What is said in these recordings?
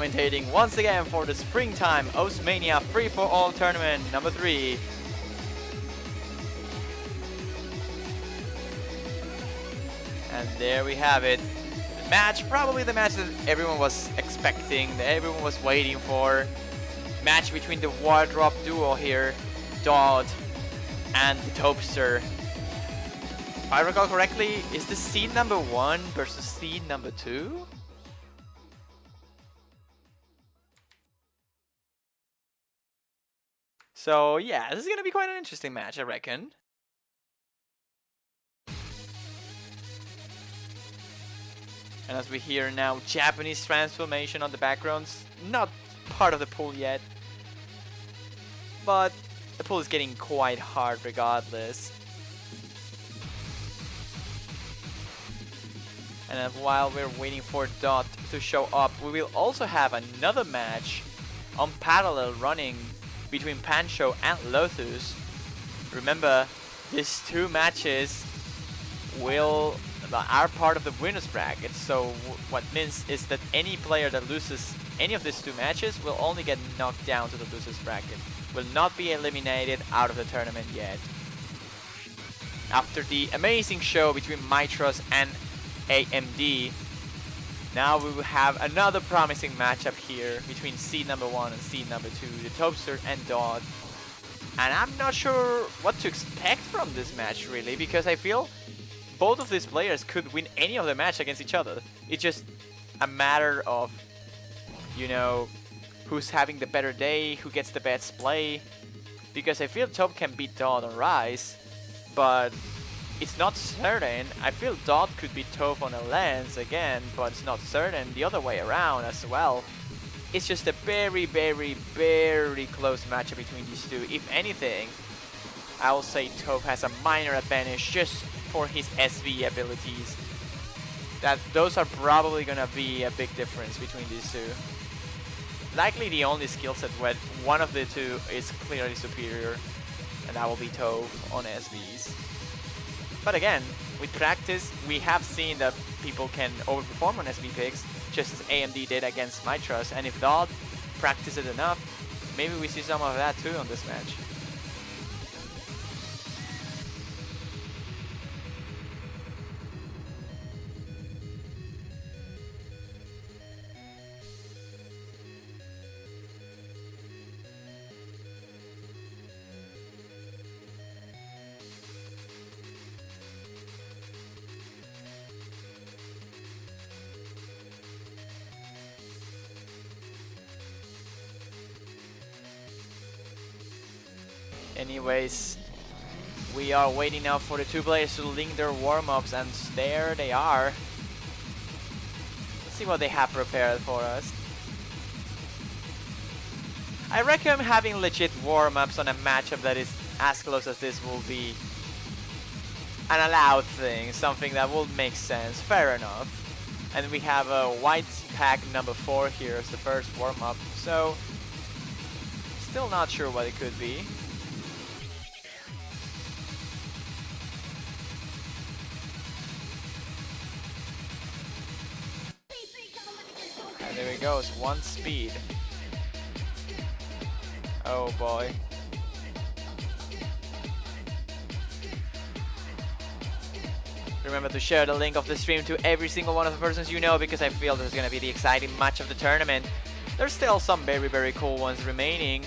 commentating once again for the springtime Mania free-for-all tournament number 3. And there we have it. The match, probably the match that everyone was expecting, that everyone was waiting for. Match between the Wardrop duo here, Dodd and the Topster. If I recall correctly, is this seed number 1 versus seed number 2? So yeah, this is gonna be quite an interesting match, I reckon. And as we hear now, Japanese transformation on the backgrounds, not part of the pool yet, but the pool is getting quite hard regardless. And while we're waiting for Dot to show up, we will also have another match on parallel running between Pancho and Lotus. Remember, these two matches are part of the winners bracket, so what means is that any player that loses any of these two matches will only get knocked down to the losers bracket, will not be eliminated out of the tournament yet. After the amazing show between Mitros and AMD, now we will have another promising matchup here between seed number 1 and seed number 2, the Topster and Dodd. And I'm not sure what to expect from this match really, because I feel both of these players could win any of the match against each other. It's just a matter of, you know, who's having the better day, who gets the best play. Because I feel Top can beat Dodd on Rise, but it's not certain. I feel Dodd could beat Toph on a lens again, but it's not certain the other way around as well. It's just a very, very, very close matchup between these two. If anything, I will say Toph has a minor advantage just for his SV abilities. Those are probably gonna be a big difference between these two. Likely the only skill set where one of the two is clearly superior, and that will be Toph on SVs. But again, with practice, we have seen that people can overperform on SV picks, just as AMD did against Mitros, and if Dodd practices it enough, maybe we see some of that too on this match. Anyways, we are waiting now for the two players to link their warm-ups, and there they are. Let's see what they have prepared for us. I reckon having legit warm-ups on a matchup that is as close as this will be an allowed thing, something that will make sense, fair enough. And we have a white pack number 4 here as the first warm-up, so still not sure what it could be. And there he goes, 1 speed. Oh boy. Remember to share the link of the stream to every single one of the persons you know, because I feel this is going to be the exciting match of the tournament. There's still some very, very cool ones remaining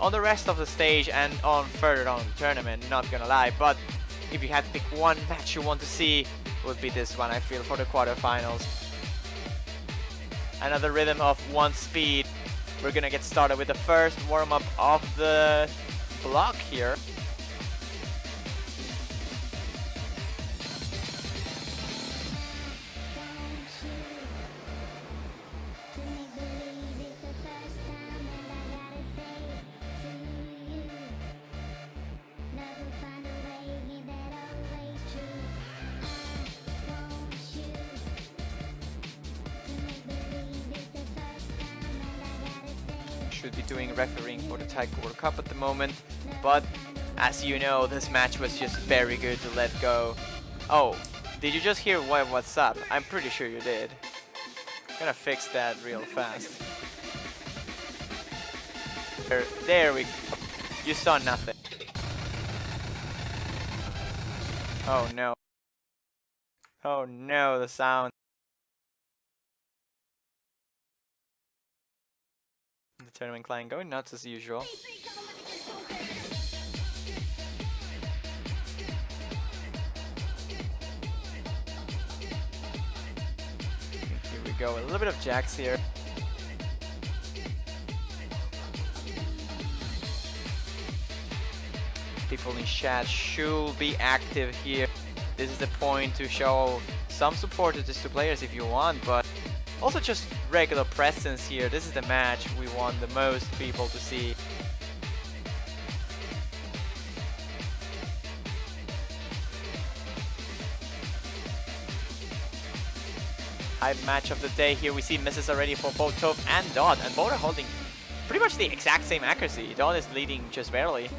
on the rest of the stage and on further on in the tournament, not gonna lie. But if you had to pick one match you want to see, it would be this one, I feel, for the quarterfinals. Another rhythm of 1 speed. We're gonna get started with the first warm-up of the block here. Should be doing refereeing for the Taiko World Cup at the moment, but as you know, this match was just very good to let go. Oh, did you just hear what's up? I'm pretty sure you did. Gonna fix that real fast. There we go. You saw nothing. Oh no. Oh no, the sound. The tournament client going nuts as usual. Here we go, a little bit of jacks here. People in chat should be active here. This is the point to show some support to these two players if you want, but also just regular presence here. This is the match we want the most people to see. Hype match of the day here. We see misses already for both Toph and Dot, and both are holding pretty much the exact same accuracy. Dot is leading just barely.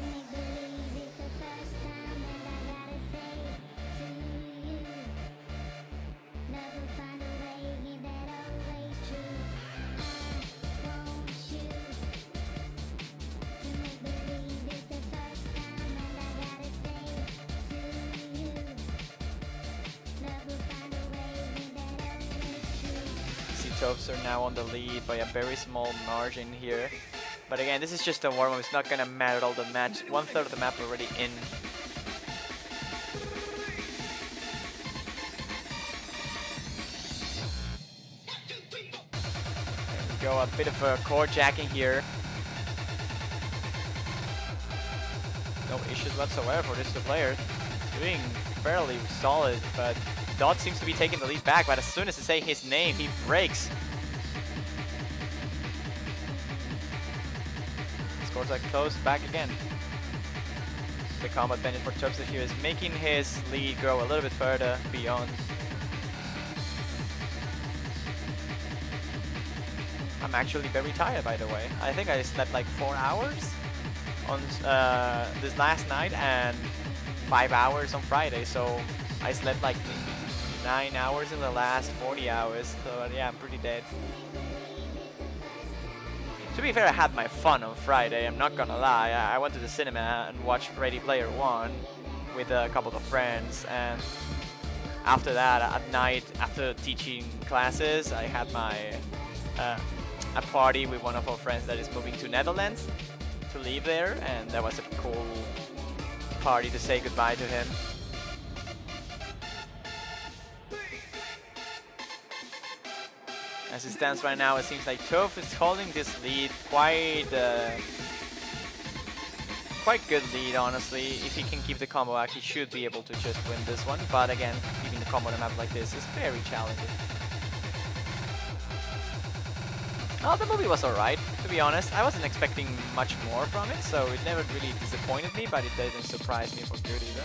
Tophs are now on the lead by a very small margin here. But again, this is just a warm-up. It's not gonna matter all the match. 1/3 of the map already in. There we go, a bit of a core jacking here. No issues whatsoever for these two players. Doing fairly solid, but Dot seems to be taking the lead back, but as soon as they say his name, he breaks. Scores are close, back again. The combat benefit for Toph here is making his lead grow a little bit further beyond. I'm actually very tired, by the way. I think I slept like 4 hours on this last night and 5 hours on Friday, so I slept like 9 hours in the last 40 hours, so yeah, I'm pretty dead. To be fair, I had my fun on Friday, I'm not gonna lie. I went to the cinema and watched Ready Player One with a couple of friends, and after that, at night, after teaching classes, I had my a party with one of our friends that is moving to Netherlands to live there, and that was a cool party to say goodbye to him. As it stands right now, it seems like Toph is holding this lead quite good lead, honestly. If he can keep the combo out, he should be able to just win this one. But again, keeping the combo on a map like this is very challenging. Oh, the movie was alright, to be honest. I wasn't expecting much more from it, so it never really disappointed me, but it didn't surprise me for good either.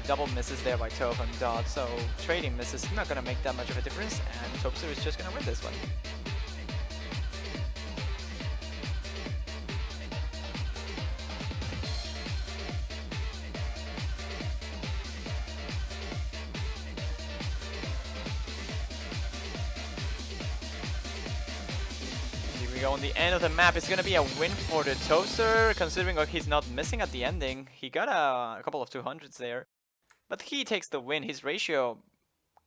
Double misses there by Toph and Dot, so trading misses not gonna make that much of a difference, and Toph is just gonna win this one. Here we go on the end of the map. It's gonna be a win for the Toaster, considering he's not missing at the ending. He got a couple of 200s there. But he takes the win. His ratio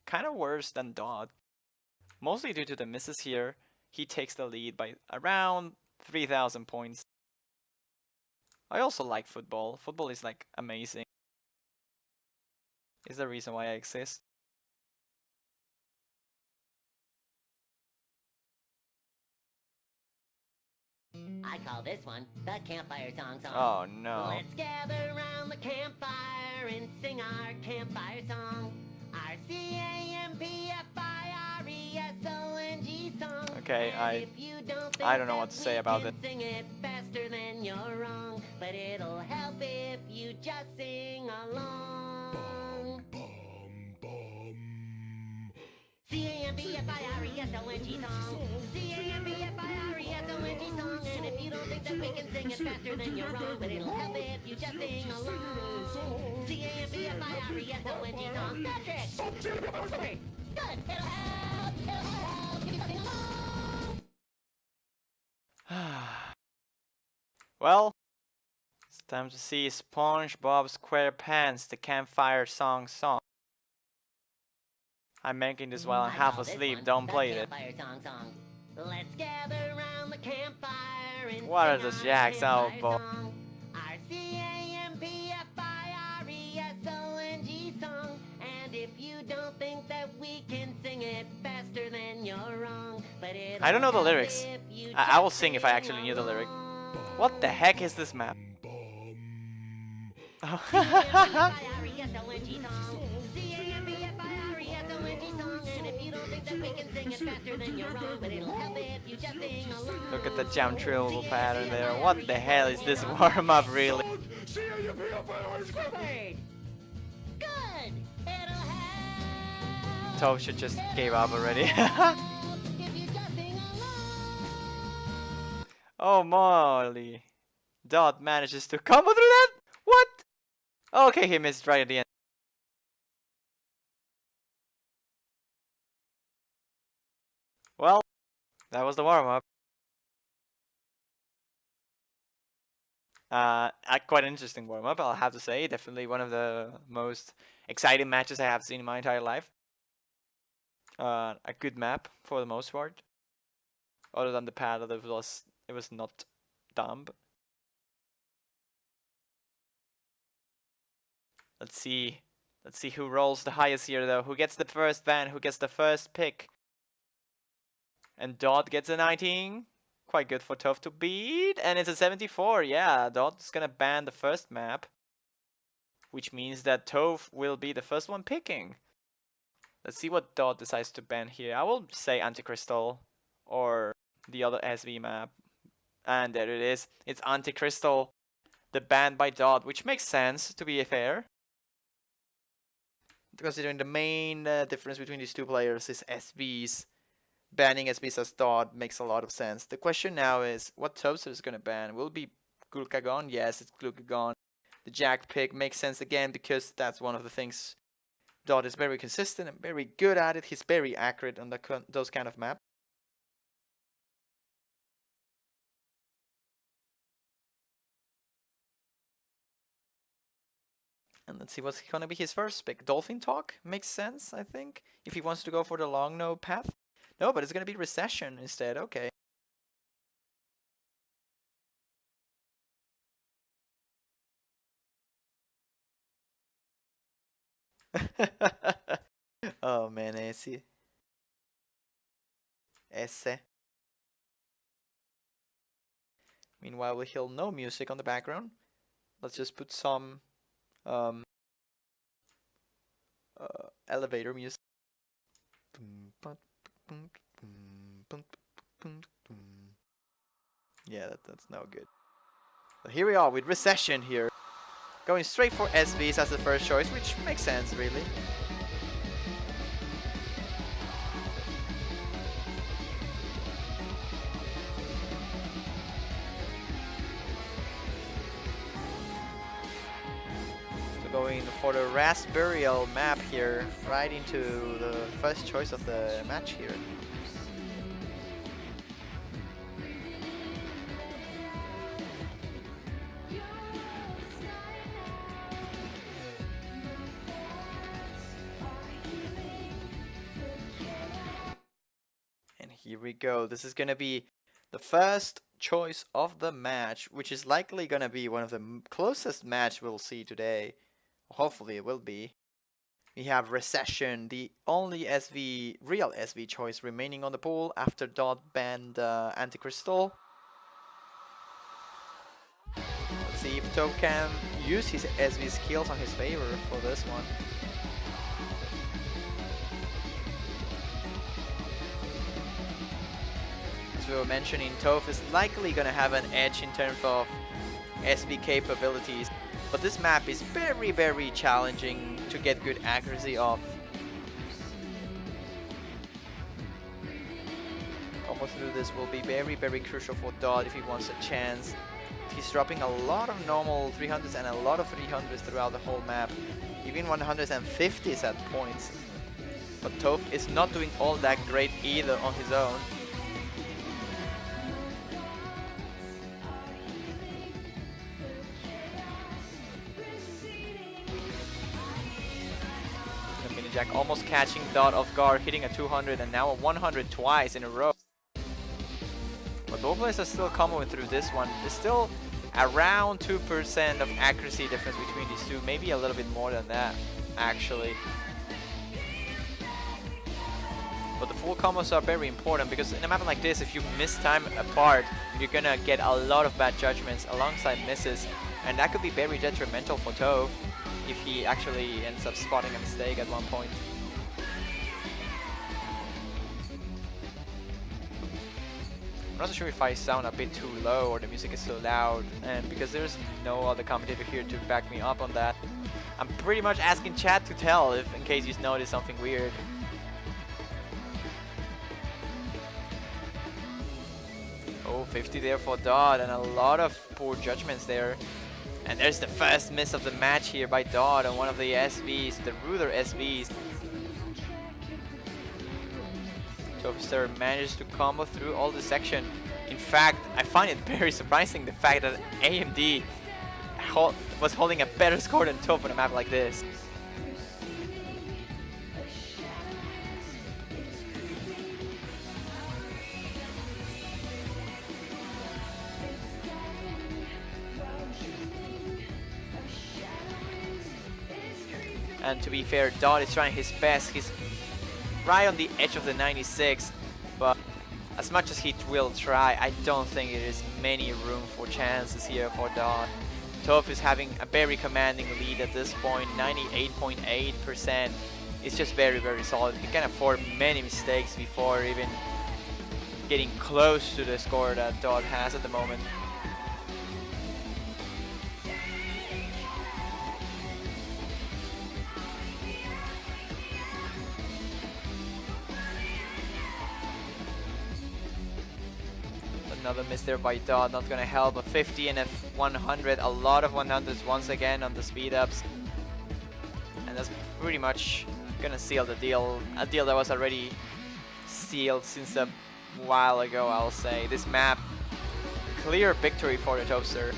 kind of worse than Dot. Mostly due to the misses here, he takes the lead by around 3,000 points. I also like football. Football is like amazing. It's the reason why I exist. I call this one the campfire song. Oh no. Let's gather around the campfire and sing our campfire song. Our CAMPFIRESONG song. Okay, I don't know what to say about it. Sing it faster than you're wrong, but it'll help if you just sing along. CAMPFIRESONG song. CAMPFIRESONG song. And if you don't think that we can sing it faster, then you're wrong. But it'll help if you just sing along. CAMPFIRESONG song. Patrick! Good! It'll help! It'll help! Give me something along! Well, it's time to see SpongeBob SquarePants, the campfire song. I'm making this while I'm half asleep. Don't play it. Let's gather around the campfire and What are sing those our jacks out, campfire Bo? song. Our CAMPFIRESONG song. And if you don't think that we can sing it faster, then you're wrong. But I don't know the lyrics. if you I will just sing if I actually knew the lyric. What the heck is this map? CAMPFIRESONG song. And if you don't think that we can sing it faster, then you're wrong. But it'll help if you just sing along. Look at the jump trill pattern there. What the hell is this warm-up really? Good. It'll help Toph should just gave up already. if you just sing along. Oh Molly. Dot manages to combo through that? What? Okay, he missed right at the end. Well, that was the warm-up. Quite an interesting warm-up, I'll have to say. Definitely one of the most exciting matches I have seen in my entire life. A good map for the most part. Other than the pad, it was not dumb. Let's see who rolls the highest here though. Who gets the first ban? Who gets the first pick? And Dot gets a 19. Quite good for Toph to beat. And it's a 74. Yeah, Dot's gonna ban the first map. Which means that Toph will be the first one picking. Let's see what Dot decides to ban here. I will say Anti-Crystal or the other SV map. And there it is. It's Anti-Crystal. The ban by Dot, which makes sense to be fair. Considering the main difference between these two players is SVs. Banning SVs as Dot makes a lot of sense. The question now is, what toaster is going to ban? Will it be Glucagon? Yes, it's Glucagon. The Jack pick makes sense again because that's one of the things Dot is very consistent and very good at it. He's very accurate on those kind of maps. And let's see what's going to be his first pick. Dolphin Talk makes sense, I think, if he wants to go for the long no path. No, but it's going to be Recession instead. Okay. Oh man, esse. Meanwhile, we hear no music on the background. Let's just put some elevator music. Yeah, that's no good. But here we are with Recession here. Going straight for SVs as the first choice, which makes sense really. So going for the Raspberry map here, right into the first choice of the match here. Here we go. This is going to be the first choice of the match, which is likely going to be one of the closest match we'll see today. Hopefully it will be. We have Recession, the only real SV choice remaining on the pool after Dot banned Anti-Crystal. Let's see if Toph can use his SV skills on his favor for this one. As we were mentioning, Toph is likely going to have an edge in terms of SV capabilities, but this map is very, very challenging to get good accuracy of. Almost through this will be very, very crucial for Dot if he wants a chance. He's dropping a lot of normal 300s and a lot of 300s throughout the whole map, even 150s at points. But Toph is not doing all that great either on his own. Jack, almost catching Dot off guard, hitting a 200 and now a 100 twice in a row. But both players are still comboing through this one. There's still around 2% of accuracy difference between these two, maybe a little bit more than that, actually. But the full combos are very important because in a map like this, if you miss time apart, you're gonna get a lot of bad judgments alongside misses, and that could be very detrimental for Tove if he actually ends up spotting a mistake at one point. I'm not so sure if I sound a bit too low or the music is so loud, and because there's no other commentator here to back me up on that, I'm pretty much asking chat to tell if in case you notice something weird. Oh, 50 there for Dot, and a lot of poor judgments there. And there's the first miss of the match here by Dot on one of the SVs, the Ruther SVs. Topster managed to combo through all the section. In fact, I find it very surprising the fact that AMD was holding a better score than Tove on a map like this. And to be fair, Dot is trying his best. He's right on the edge of the 96, but as much as he will try, I don't think there is many room for chances here for Dot. Tove is having a very commanding lead at this point, 98.8%. It's just very, very solid. He can afford many mistakes before even getting close to the score that Dot has at the moment. Another miss there by Dot, not gonna help. A 50 and a 100, a lot of 100s once again on the speed ups. And that's pretty much gonna seal the deal. A deal that was already sealed since a while ago, I'll say. This map, clear victory for the Toaster.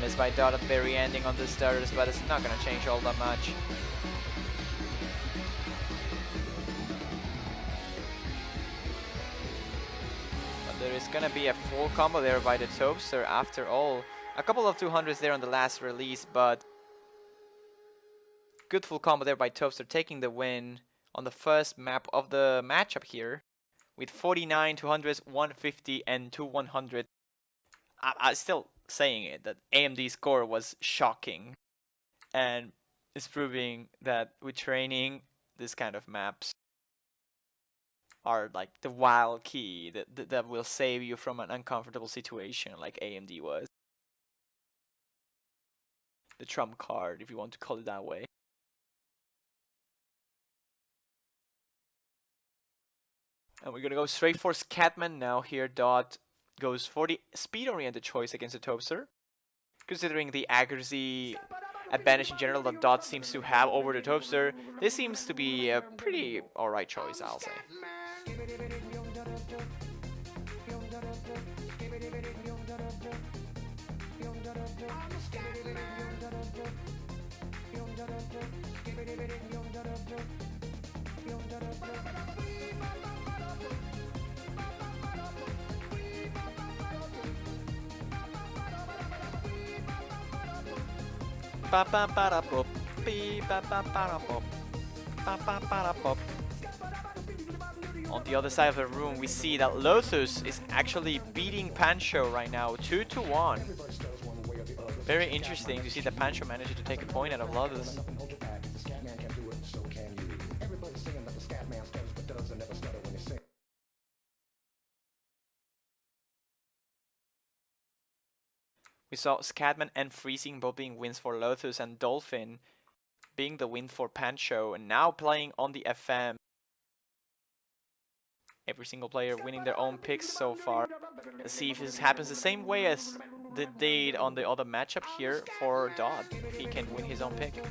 Miss by Dot at the very ending on the starters, but it's not going to change all that much. But there is going to be a full combo there by the Toaster after all. A couple of 200s there on the last release, but good full combo there by Toaster, taking the win on the first map of the matchup here with 49 200s, 150 and 2 100. I still saying it that AMD's score was shocking, and it's proving that with training, this kind of maps are like the wild key that will save you from an uncomfortable situation like AMD was. The trump card, if you want to call it that way. And we're gonna go straight for Scatman now here. Dot goes for the speed-oriented choice against the Toaster, considering the accuracy advantage in general that Dot seems to have over the Toaster. This seems to be a pretty alright choice, I'll say. On the other side of the room, we see that Lotus is actually beating Pancho right now, 2-1. Very interesting to see that Pancho managed to take a point out of Lotus. We saw Scatman and Freezing both being wins for Lotus, and Dolphin being the win for Pancho, and now playing on the FM. Every single player winning their own picks so far. Let's see if this happens the same way as the did on the other matchup here for Dot, if he can win his own pick.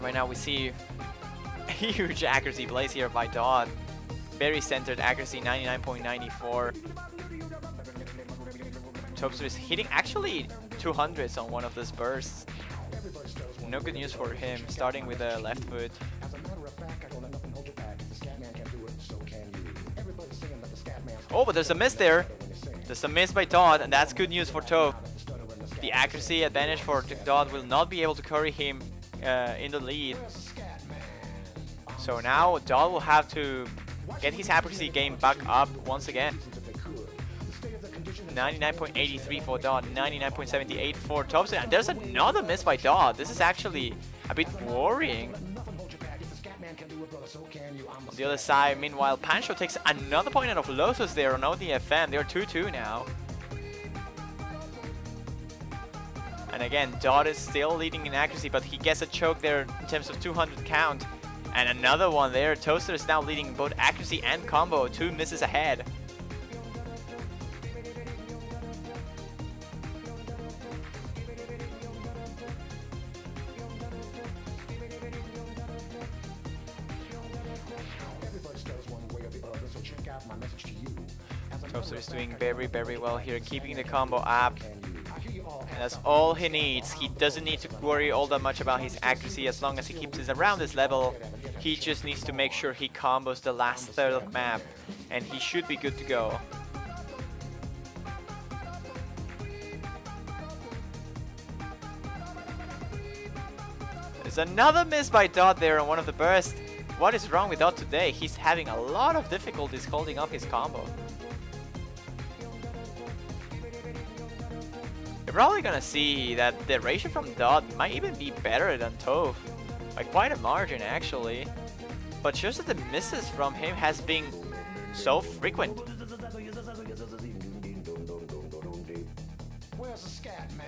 Right now we see huge accuracy plays here by Dodd. Very centered accuracy, 99.94. Topster is hitting actually 200s on one of those bursts. No good news for him, starting with the left foot. Oh, but there's a miss there. There's a miss by Dodd, and that's good news for Toph. The accuracy advantage for Dodd will not be able to carry him in the lead. So now Dodd will have to get his accuracy game back up once again. 99.83 for Dodd, 99.78 for Topster, and there's another miss by Dodd. This is actually a bit worrying. On the other side, meanwhile, Pancho takes another point out of Lotus there on ODFM. They're 2-2 now. And again, Dodd is still leading in accuracy, but he gets a choke there in terms of 200 count. And another one there. Toaster is now leading both accuracy and combo. 2 misses ahead. Toaster is doing very, very well here, keeping the combo up. And that's all he needs. He doesn't need to worry all that much about his accuracy as long as he keeps it around this level. He just needs to make sure he combos the last third of the map, and he should be good to go. There's another miss by Dodd there on one of the bursts. What is wrong with Dodd today? He's having a lot of difficulties holding up his combo. You're probably gonna see that the ratio from Dodd might even be better than Toph. By quite a margin actually. But just that the misses from him has been so frequent. Where's the scat man?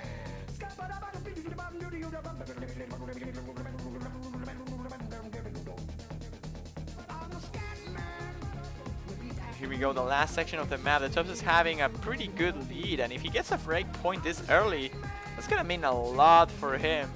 Here we go, the last section of the map. The Topster is having a pretty good lead, and if he gets a break point this early, that's gonna mean a lot for him.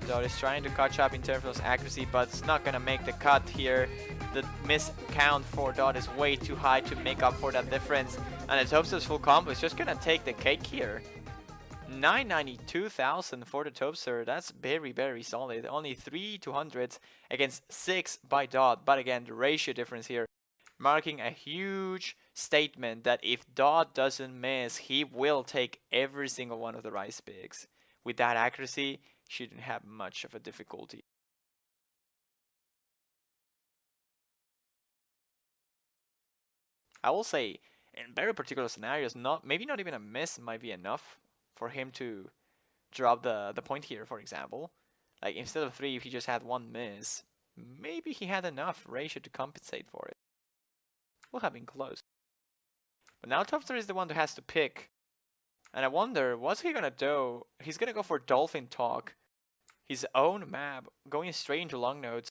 Dodd is trying to catch up in terms of accuracy, but it's not gonna make the cut here. The miss count for Dodd is way too high to make up for that difference, and the Topster's full combo is just gonna take the cake here. 992,000 for the Topster. That's very, very solid. Only 3 200s against 6 by Dodd, but again, the ratio difference here marking a huge statement that if Dodd doesn't miss, he will take every single one of the rice picks. With that accuracy, shouldn't have much of a difficulty. I will say, in very particular scenarios, maybe not even a miss might be enough for him to drop the point here, for example. Like, instead of 3, if he just had 1 miss, maybe he had enough ratio to compensate for it. Would have been close. But now Topster is the one who has to pick. And I wonder, what's he gonna do? He's gonna go for Dolphin Talk. His own map, going straight into long nodes.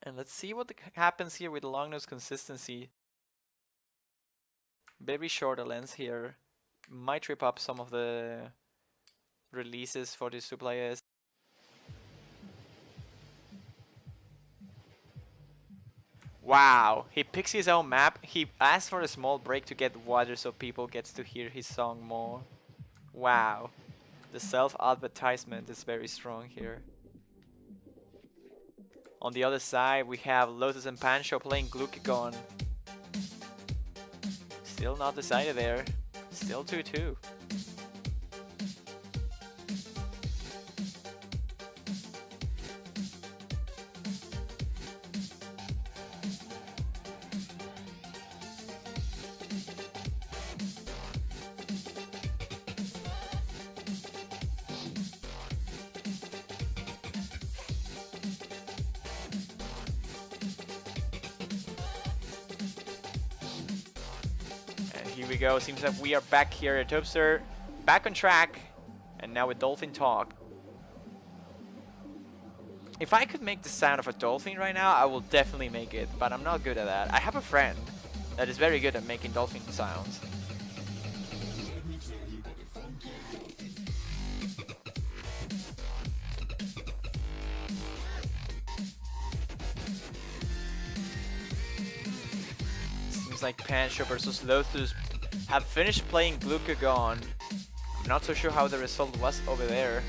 And let's see what happens here with the long nose consistency. Very short a lens here. Might trip up some of the releases for these two players. Wow, he picks his own map. He asks for a small break to get water so people gets to hear his song more. Wow, the self-advertisement is very strong here. On the other side, we have Lotus and Pancho playing Glucagon. Still not decided there. Still 2-2. here we go. Seems like we are back here at Topster, back on track, and now with Dolphin Talk. If I could make the sound of a dolphin right now, I will definitely make it, but I'm not good at that. I have a friend that is very good at making dolphin sounds. Seems like Pancho versus Lotus have finished playing Glucagon. I'm not so sure how the result was over there,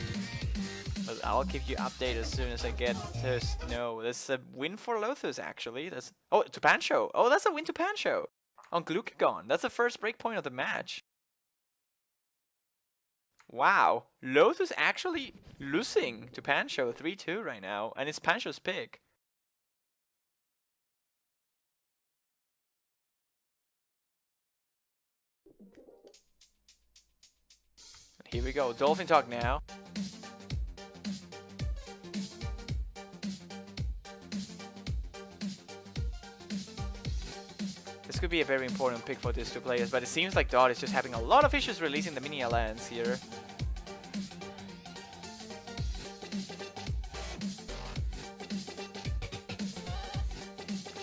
but I'll keep you updated as soon as I get to know. That's a win for Lotus, actually. That's to Pancho. Oh, that's a win to Pancho on Glucagon. That's the first breakpoint of the match. Wow, Lotus actually losing to Pancho 3-2 right now, and it's Pancho's pick. Here we go, Dolphin Talk now. This could be a very important pick for these two players, but it seems like Dot is just having a lot of issues releasing the mini lands here.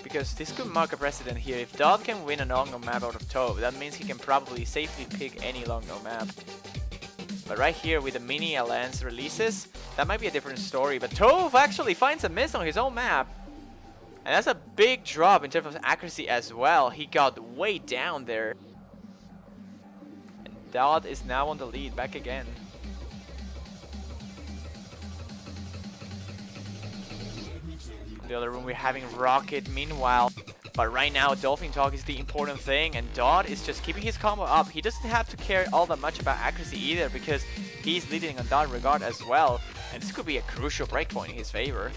Because this could mark a precedent here. If Dot can win a long-no map out of Tove, that means he can probably safely pick any long-no map. But right here with the mini lands releases, that might be a different story. But Tove actually finds a miss on his own map. And that's a big drop in terms of accuracy as well. He got way down there. And Dot is now on the lead, back again. In the other room we're having Rocket meanwhile. But right now Dolphin Talk is the important thing, and Dot is just keeping his combo up. He doesn't have to care all that much about accuracy either, because he's leading on that regard as well. And this could be a crucial breakpoint in his favor.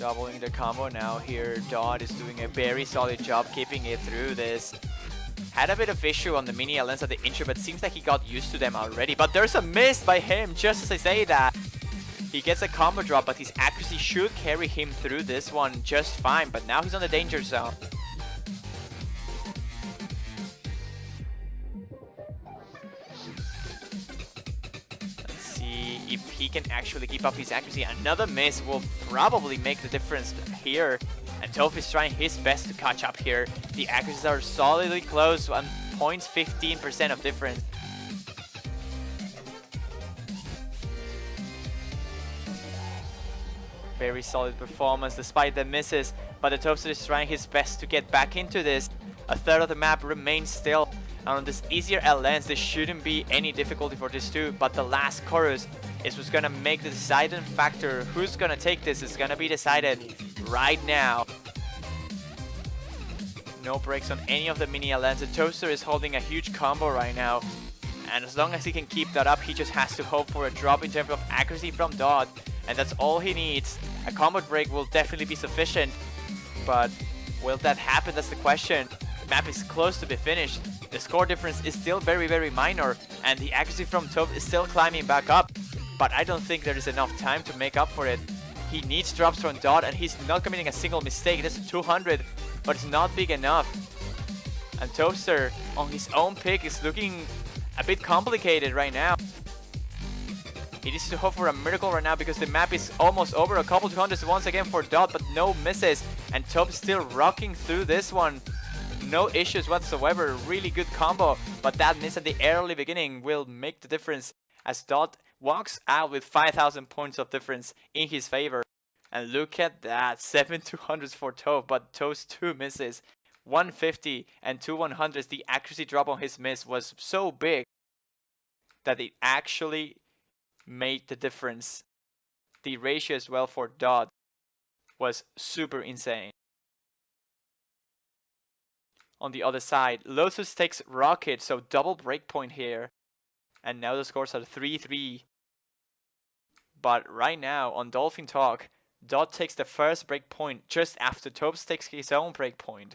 Doubling the combo now here. Dot is doing a very solid job keeping it through this. Had a bit of issue on the mini lens at the intro, but seems like he got used to them already. But there's a miss by him, just as I say that. He gets a combo drop, but his accuracy should carry him through this one just fine. But now he's on the danger zone. Let's see if he can actually keep up his accuracy. Another miss will probably make the difference here. And Toph is trying his best to catch up here. The accuracies are solidly close, 0.15% of difference. Very solid performance despite the misses, but the Toaster is trying his best to get back into this. A third of the map remains still. And on this easier L-Lens, there shouldn't be any difficulty for this too, but the last chorus is what's gonna make the deciding factor. Who's gonna take this is gonna be decided right now. No breaks on any of the mini L-Lens. The Toaster is holding a huge combo right now, and as long as he can keep that up, he just has to hope for a drop in terms of accuracy from Dot, and that's all he needs. A combo break will definitely be sufficient, but will that happen? That's the question. The map is close to be finished. The score difference is still very, very minor, and the accuracy from Toph is still climbing back up, but I don't think there is enough time to make up for it. He needs drops from Dot, and he's not committing a single mistake. That's 200, but it's not big enough. And Toaster on his own pick is looking a bit complicated right now. He needs to hope for a miracle right now because the map is almost over. A couple 200s once again for Dot, but no misses. And Toph still rocking through this one. No issues whatsoever. Really good combo, but that miss at the early beginning will make the difference as Dot walks out with 5,000 points of difference in his favor. And look at that, 7 200s for Toph, but Toph's two misses, 150 and 2 100s. The accuracy drop on his miss was so big that it actually made the difference. The ratio as well for Dot was super insane. On the other side, Lotus takes Rocket, so double breakpoint here. And now the scores are 3-3. But right now on Dolphin Talk, Dot takes the first breakpoint just after Toph takes his own breakpoint.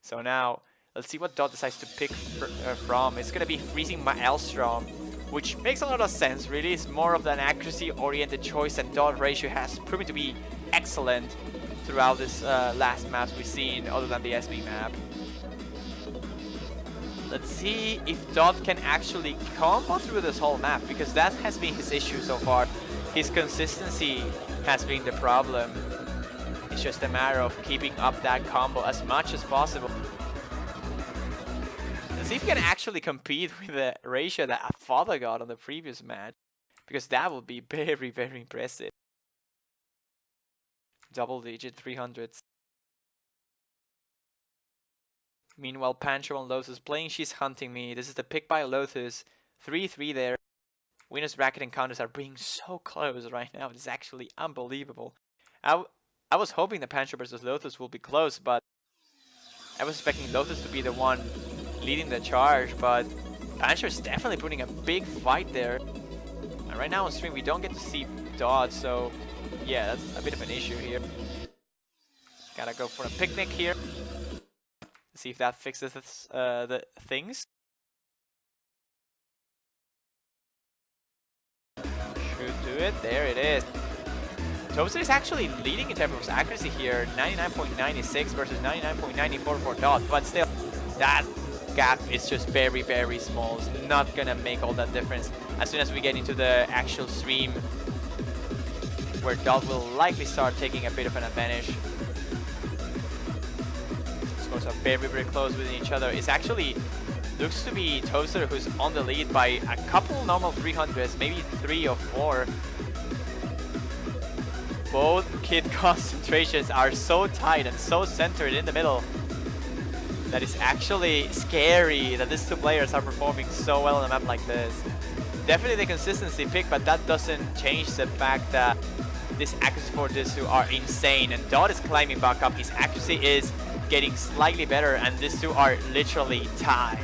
So now, let's see what Dot decides to pick from. It's going to be Freezing Maelstrom which makes a lot of sense, really. It's more of an accuracy-oriented choice, and dot ratio has proven to be excellent throughout this last maps we've seen, other than the SB map. Let's see if Dot can actually combo through this whole map, because that has been his issue so far. His consistency has been the problem. It's just a matter of keeping up that combo as much as possible. Let's see if he can actually compete with the ratio that Father got on the previous match, because that would be very, very impressive. Double-digit 300s. Meanwhile, Pancho on Lotus playing She's Hunting Me. This is the pick by Lotus. 3-3 there. Winner's bracket encounters are being so close right now. It's actually unbelievable. I was hoping the Pancho versus Lotus will be close, but I was expecting Lotus to be the one leading the charge, but Pancho is definitely putting a big fight there. And right now on stream, we don't get to see Dot, so yeah, that's a bit of an issue here. Gotta go for a picnic here. See if that fixes the things. Should do it. There it is. Toaster is actually leading in terms of accuracy here. 99.96 versus 99.94 for Dot. But still, that gap is just very, very small. It's not gonna make all that difference. As soon as we get into the actual stream, where Dot will likely start taking a bit of an advantage. Scores are very, very close with each other. It actually looks to be Toaster who's on the lead by a couple normal 300s, maybe 3 or 4. Both kid concentrations are so tight and so centered in the middle that it's actually scary that these two players are performing so well on a map like this. Definitely the consistency pick, but that doesn't change the fact that this accuracy for these two are insane, and Dot is climbing back up. His accuracy is getting slightly better, and these two are literally tied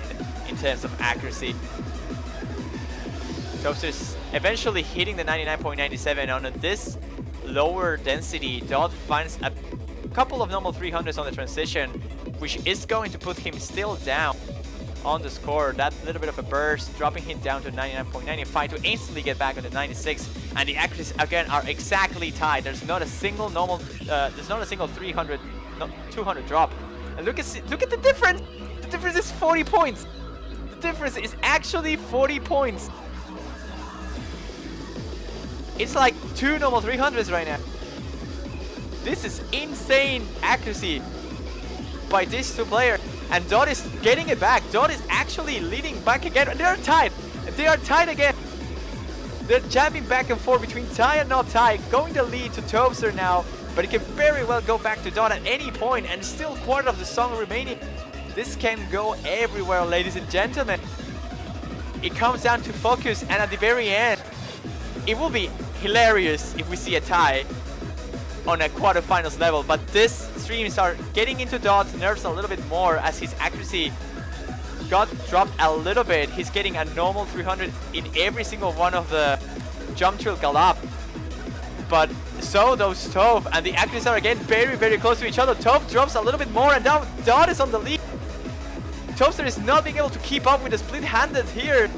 in terms of accuracy. Toaster's eventually hitting the 99.97 on this lower density. Dot finds a couple of normal 300s on the transition, which is going to put him still down on the score. That little bit of a burst, dropping him down to 99.95 to instantly get back on the 96. And the accuracies again are exactly tied. There's not a single normal, there's not a single 300, no, 200 drop. And look at the difference. The difference is 40 points. The difference is actually 40 points. It's like 2 normal 300s right now. This is insane accuracy by these two players. And Dot is getting it back. Dot is actually leading back again. They are tied. They are tied again. They're jabbing back and forth between tie and not tie. Going the lead to Toaster now. But it can very well go back to Dot at any point. And still quarter of the song remaining. This can go everywhere, ladies and gentlemen. It comes down to focus. And at the very end, it will be hilarious if we see a tie on a quarterfinals level, but this streams are getting into Dot's nerves a little bit more as his accuracy got dropped a little bit. He's getting a normal 300 in every single one of the jump trill gallop, but so does Toph, and the accuracies are again very, very close to each other. Toph drops a little bit more, and now Dot is on the lead. Toaster is not being able to keep up with the split-handed here.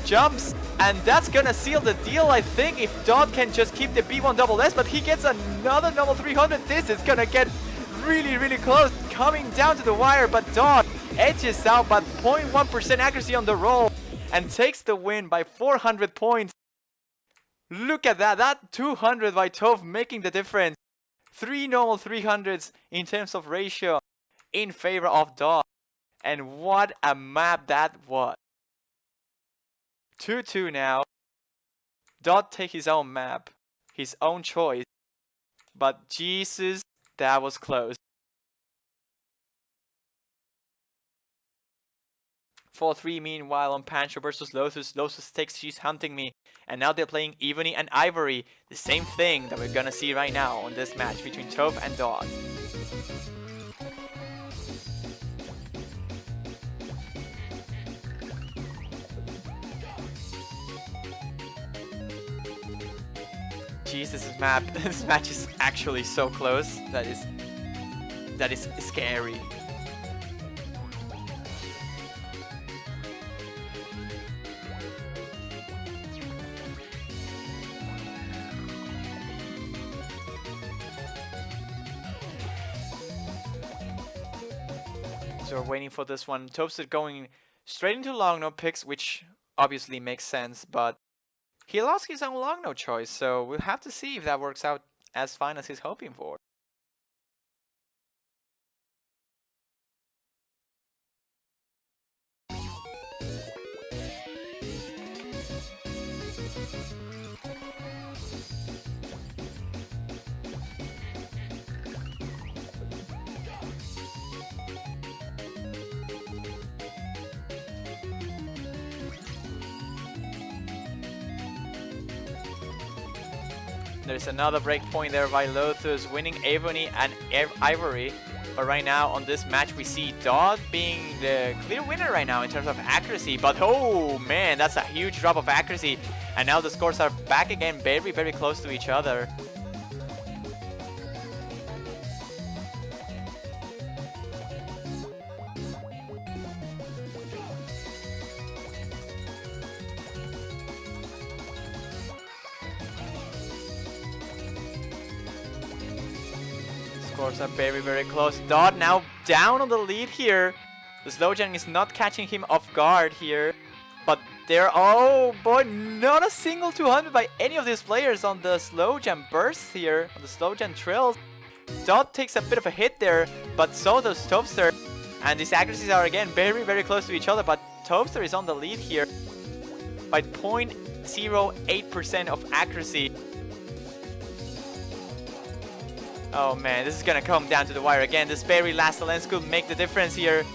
Jumps, and that's gonna seal the deal, I think, if Dot can just keep the B1SS, but he gets another normal 300. This is gonna get really, really close, coming down to the wire, but Dot edges out by 0.1% accuracy on the roll and takes the win by 400 points. Look at that, that 200 by Toph making the difference. 3 normal 300s in terms of ratio in favor of Dot, and what a map that was. 2-2 now. Dot take his own map, his own choice, but Jesus, that was close. 4-3 meanwhile on Pancho versus Lotus. Lotus takes She's Hunting Me, and now they're playing Ebony and Ivory. The same thing that we're gonna see right now on this match between Toph and Dot. Jesus, this map, this match is actually so close. That is scary. So we're waiting for this one. Toasted going straight into long no picks, which obviously makes sense, but he lost his own long no choice, so we'll have to see if that works out as fine as he's hoping for. There's another break point there by Lotus, winning Avony and Ivory. But right now on this match we see Dodd being the clear winner right now in terms of accuracy. But oh man, that's a huge drop of accuracy. And now the scores are back again, very, very close to each other. Scores are very, very close. Dodd now down on the lead here. The slow jam is not catching him off guard here. But there, oh boy, not a single 200 by any of these players on the slow jam bursts here, on the slow jam trills. Dodd takes a bit of a hit there, but so does Toaster. And these accuracies are again very, very close to each other, but Toaster is on the lead here by 0.08% of accuracy. Oh man, this is gonna come down to the wire again. This very last lens could make the difference here.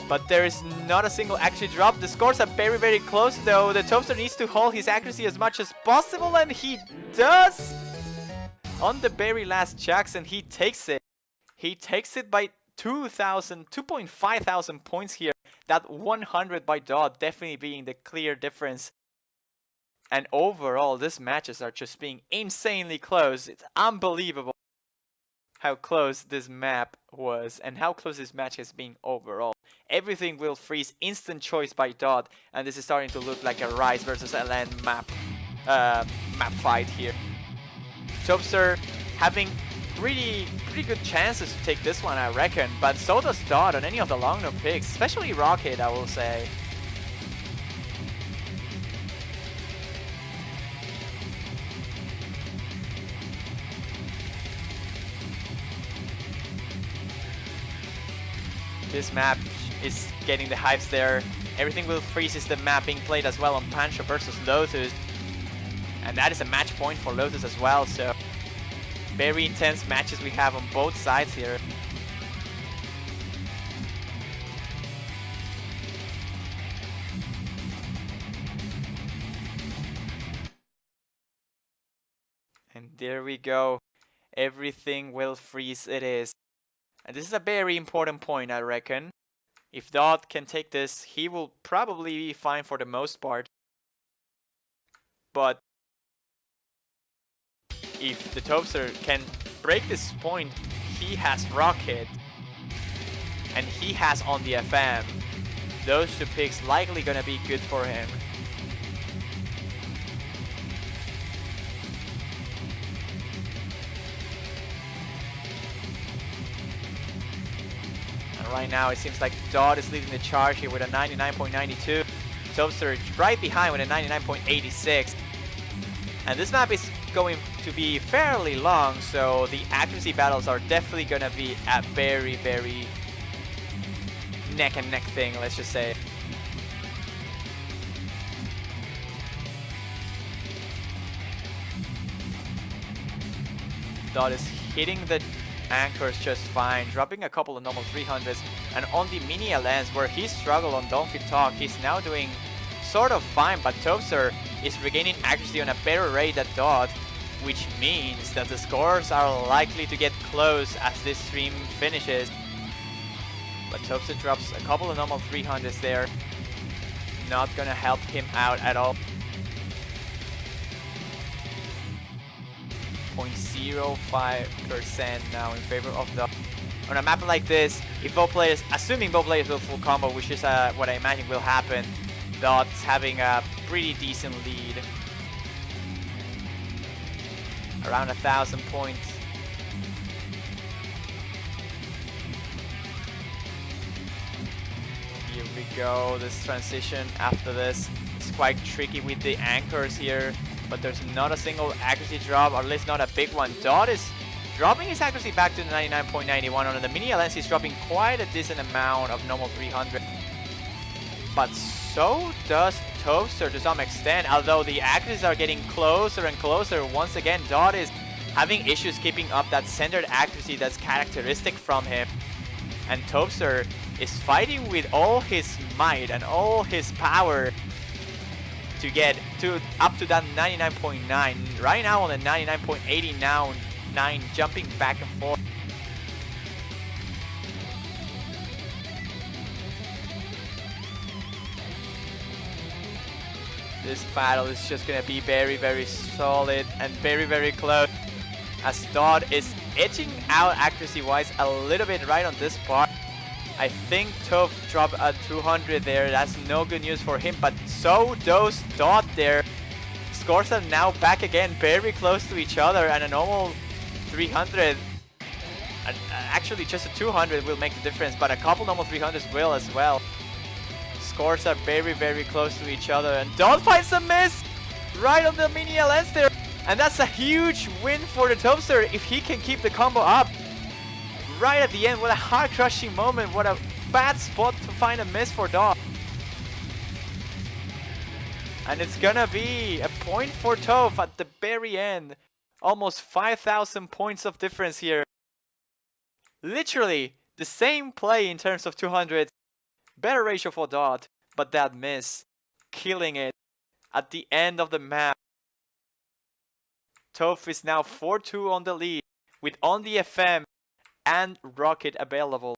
But there is not a single accuracy drop. The scores are very, very close though. The Toaster needs to hold his accuracy as much as possible, and he does! On the very last Jackson, he takes it. He takes it by 2.5 thousand points here. That 100 by Dodd definitely being the clear difference. And overall, these matches are just being insanely close. It's unbelievable how close this map was and how close this match has been overall. Everything will freeze, instant choice by Dodd, and this is starting to look like a Rise versus LN map fight here. Toaster having pretty good chances to take this one, I reckon, but so does Dodd on any of the long no picks, especially Rocket, I will say. This map is getting the hypes there. Everything will freeze is the map being played as well on Pancho versus Lotus. And that is a match point for Lotus as well, so very intense matches we have on both sides here. And there we go. Everything will freeze, it is. And this is a very important point, I reckon. If Dodd can take this, he will probably be fine for the most part. But if the Toaster can break this point, he has Rocket. And he has on the FM. Those two picks likely gonna be good for him. Right now, it seems like Dodd is leading the charge here with a 99.92. Toaster right behind with a 99.86. And this map is going to be fairly long, so the accuracy battles are definitely going to be a very, very neck and neck thing, let's just say. Dodd is hitting the anchors just fine, dropping a couple of normal 300s, and on the mania lens where he struggled on Don't Fit Talk, he's now doing sort of fine, but Toaster is regaining accuracy on a better rate than Dodd, which means that the scores are likely to get close as this stream finishes. But Toaster drops a couple of normal 300s there, not gonna help him out at all. 0.05% now in favor of Dodd. On a map like this, if both players, assuming both players will full combo, which is what I imagine will happen, Dodd's having a pretty decent lead. Around 1,000 points. we go. This transition after this is quite tricky with the anchors here, but there's not a single accuracy drop, or at least not a big one. Dot is dropping his accuracy back to 99.91. On the mini lens, he's dropping quite a decent amount of normal 300. But so does Toaster to some extent, although the accuracies are getting closer and closer. Once again, Dot is having issues keeping up that centered accuracy that's characteristic from him. And Toaster is fighting with all his might and all his power to get to up to that 99.9. Right now on the 99.89, jumping back and forth. This battle is just gonna be very, very solid and very, very close, as Dot is edging out accuracy-wise a little bit right on this part. I think Toph dropped a 200 there. That's no good news for him, but so does Dot there. Scores are now back again, very close to each other, and a normal 300, actually just a 200 will make the difference, but a couple normal 300s will as well. Scores are very, very close to each other, and Dot finds a miss right on the mini lens there, and that's a huge win for the Toaster if he can keep the combo up. Right at the end, what a heart-crushing moment, what a bad spot to find a miss for Dot. And it's gonna be a point for Toph at the very end. Almost 5,000 points of difference here. Literally the same play in terms of 200. Better ratio for Dot, but that miss, killing it at the end of the map. Toph is now 4-2 on the lead with only FM and Rocket available.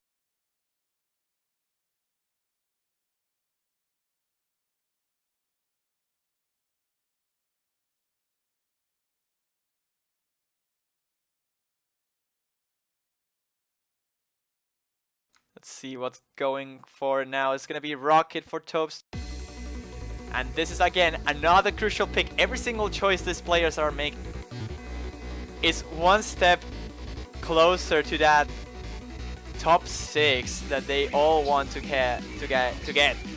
Let's see what's going for now. It's gonna be Rocket for Toph. And this is again another crucial pick. Every single choice these players are making is one step closer to that top 6 that they all want to get.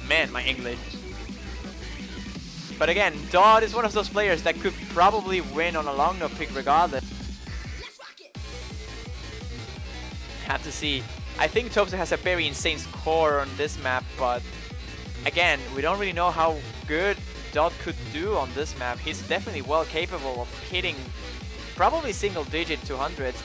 Man, my English. But again, Dot is one of those players that could probably win on a long no pick regardless. Have to see. I think Toaster has a very insane score on this map, but again, we don't really know how good Dot could do on this map. He's definitely well capable of hitting probably single-digit 200s.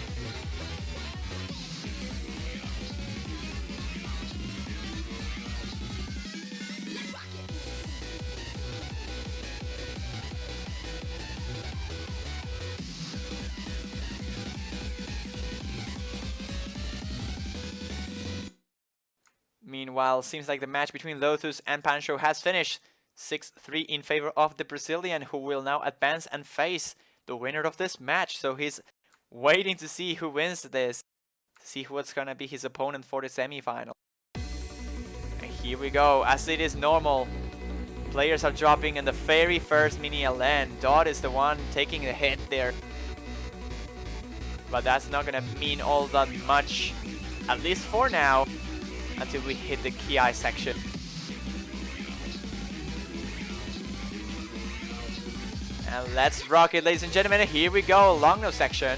Meanwhile, seems like the match between Lotus and Pancho has finished. 6-3 in favor of the Brazilian, who will now advance and face the winner of this match. So he's waiting to see who wins this, to see what's gonna be his opponent for the semifinal. And here we go, as it is normal. Players are dropping in the very first mini LN. Dot is the one taking the hit there. But that's not gonna mean all that much, at least for now, until we hit the Ki section. And let's rock it, ladies and gentlemen. Here we go, long no section.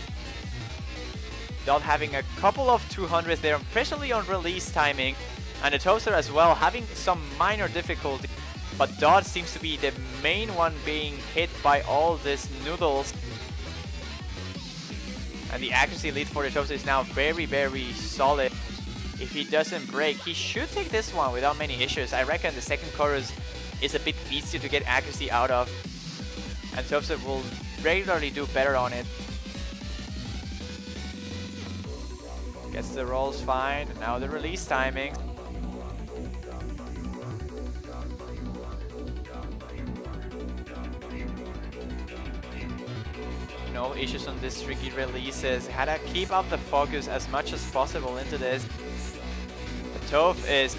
Dot having a couple of 200s there, especially on release timing. And the Toaster as well, having some minor difficulty. But Dot seems to be the main one being hit by all these noodles. And the accuracy lead for the Toaster is now very, very solid. If he doesn't break, he should take this one without many issues. I reckon the second chorus is a bit easier to get accuracy out of, and Toaster will regularly do better on it. Gets the rolls fine. Now the release timing. No issues on this tricky releases. Had to keep up the focus as much as possible into this. Toph is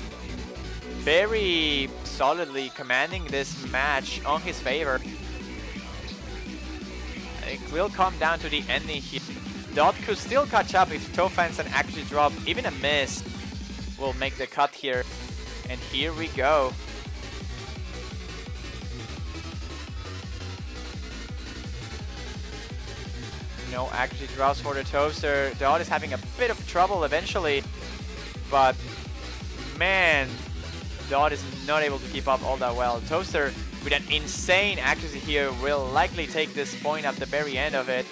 very solidly commanding this match on his favor. It will come down to the ending here. Dot could still catch up if Toph finds an accuracy drop. Even a miss will make the cut here. And here we go. No accuracy drops for the Toaster. Dot is having a bit of trouble eventually. But man, Dot is not able to keep up all that well. Toaster, with an insane accuracy here, will likely take this point at the very end of it.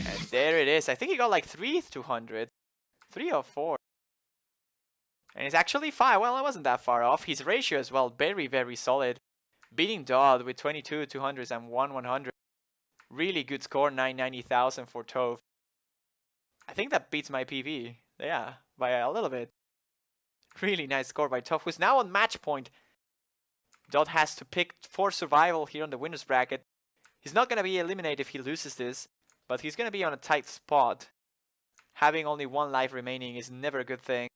And there it is. I think he got like 3/200. 3 or 4. And it's actually 5. Well, I wasn't that far off. His ratio as well, very, very solid. Beating Dodd with 22 200s and 100. Really good score, 990,000 for Toph. I think that beats my PV. Yeah, by a little bit. Really nice score by Toph, who's now on match point. Dodd has to pick for survival here on the winners bracket. He's not going to be eliminated if he loses this, but he's going to be on a tight spot. Having only 1 life remaining is never a good thing.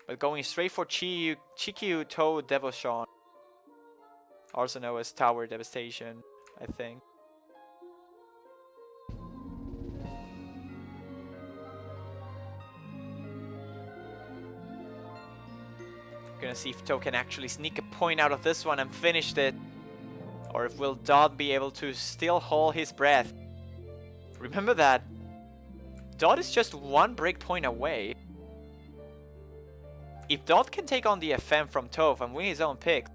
But going straight for Chikyu Toe Devotion. Also known as Tower Devastation, I think. Gonna see if Toe can actually sneak a point out of this one and finish it. Or if will Dodd be able to still hold his breath. Remember that Dodd is just 1 break point away. If Dodd can take on the FM from Toph and win his own pick,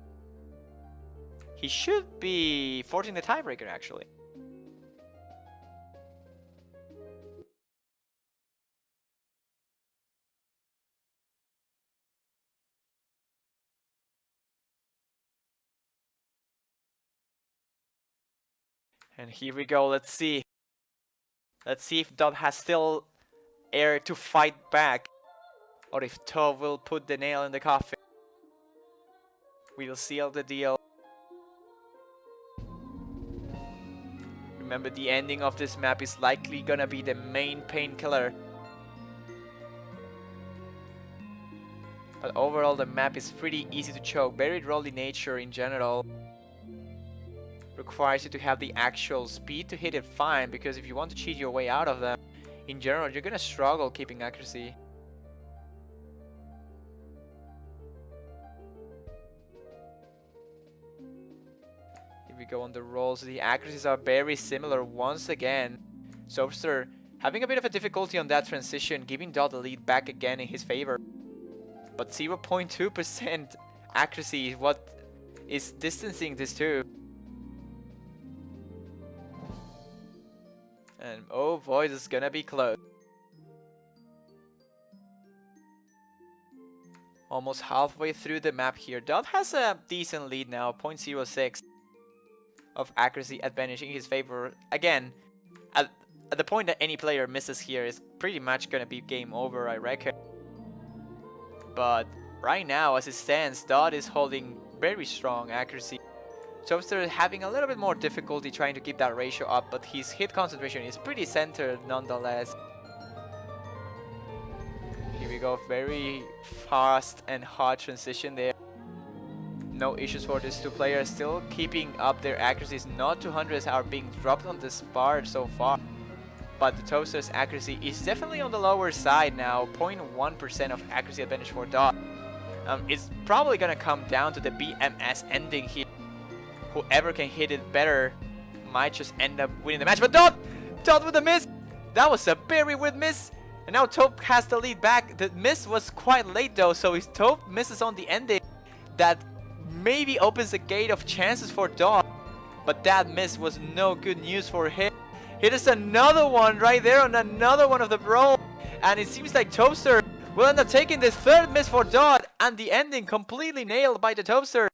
he should be forcing the tiebreaker actually. And here we go, let's see. Let's see if Dodd has still air to fight back. Or if Toph will put the nail in the coffin. We'll seal the deal. Remember, the ending of this map is likely gonna be the main painkiller. But overall the map is pretty easy to choke. Very rolly nature in general. Requires you to have the actual speed to hit it fine, because if you want to cheat your way out of them, in general you're gonna struggle keeping accuracy. Here we go on the rolls. The accuracies are very similar once again. Soapster having a bit of a difficulty on that transition, giving Dodd the lead back again in his favor. But 0.2% accuracy is what is distancing these two. And oh boy, this is gonna be close. Almost halfway through the map here. Dodd has a decent lead now, 0.06 of accuracy advantage in his favor. Again, at the point that any player misses here is pretty much gonna be game over, I reckon. But right now, as it stands, Dodd is holding very strong accuracy. Toaster is having a little bit more difficulty trying to keep that ratio up, but his hit concentration is pretty centered nonetheless. Here we go, very fast and hot transition there. No issues for these two players, still keeping up their accuracies. Not 200s are being dropped on this bar so far. But the Toaster's accuracy is definitely on the lower side now, 0.1% of accuracy advantage for Dodd. It's probably gonna come down to the BMS ending here. Whoever can hit it better might just end up winning the match. But Dodd with a miss! That was a very weird miss! And now Toph has the lead back. The miss was quite late though, so if Toph misses on the ending, that maybe opens a gate of chances for Dodd. But that miss was no good news for him. Here is another one right there on another one of the roll. And it seems like Toaster will end up taking the 3rd miss for Dodd. And the ending completely nailed by the Toaster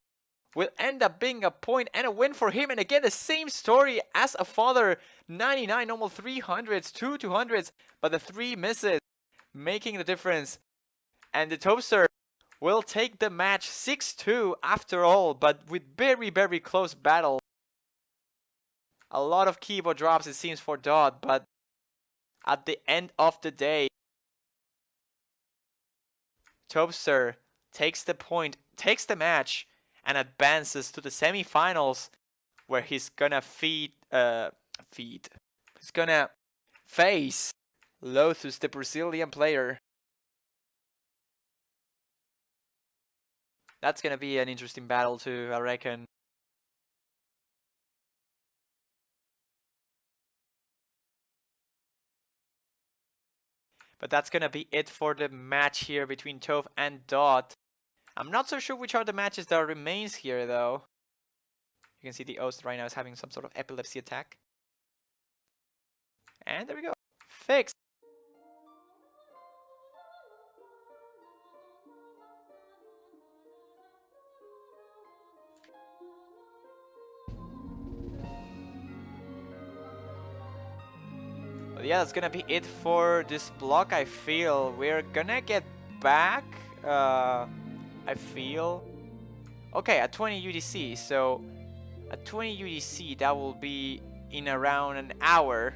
will end up being a point and a win for him. And again, the same story as a father. 99 normal 300s, 2 200s, but the 3 misses making the difference. And the Toaster will take the match 6-2 after all, but with very, very close battle. A lot of keyboard drops it seems for Dodd, but at the end of the day, Toaster takes the point, takes the match, and advances to the semi-finals, where he's gonna he's gonna face Lotus, the Brazilian player. That's gonna be an interesting battle too, I reckon. But that's gonna be it for the match here between Toph and Dot. I'm not so sure which are the matches that remains here though. You can see the Oast right now is having some sort of epilepsy attack. And there we go. Fixed. But yeah, that's gonna be it for this block, I feel. We're gonna get back, I feel. Okay, at 20 UTC, so at 20 UTC, that will be in around an hour.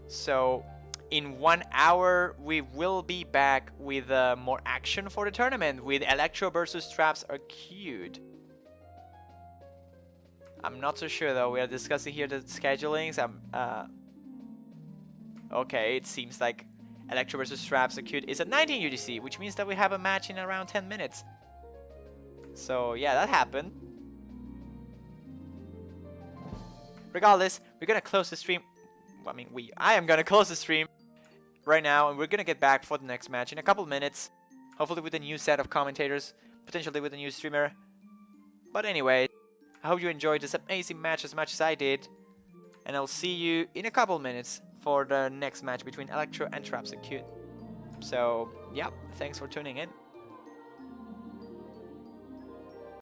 So in 1 hour, we will be back with more action for the tournament with Electro versus Traps Acute. I'm not so sure though. We are discussing here the schedulings. Okay, it seems like Electro versus Traps Acute is at 19 UTC, which means that we have a match in around 10 minutes. So yeah, that happened. Regardless, we're gonna close the stream. I mean, I am gonna close the stream right now, and we're gonna get back for the next match in a couple minutes. Hopefully with a new set of commentators, potentially with a new streamer. But anyway, I hope you enjoyed this amazing match as much as I did. And I'll see you in a couple minutes for the next match between Electro and Traps Acute. So, yeah, thanks for tuning in.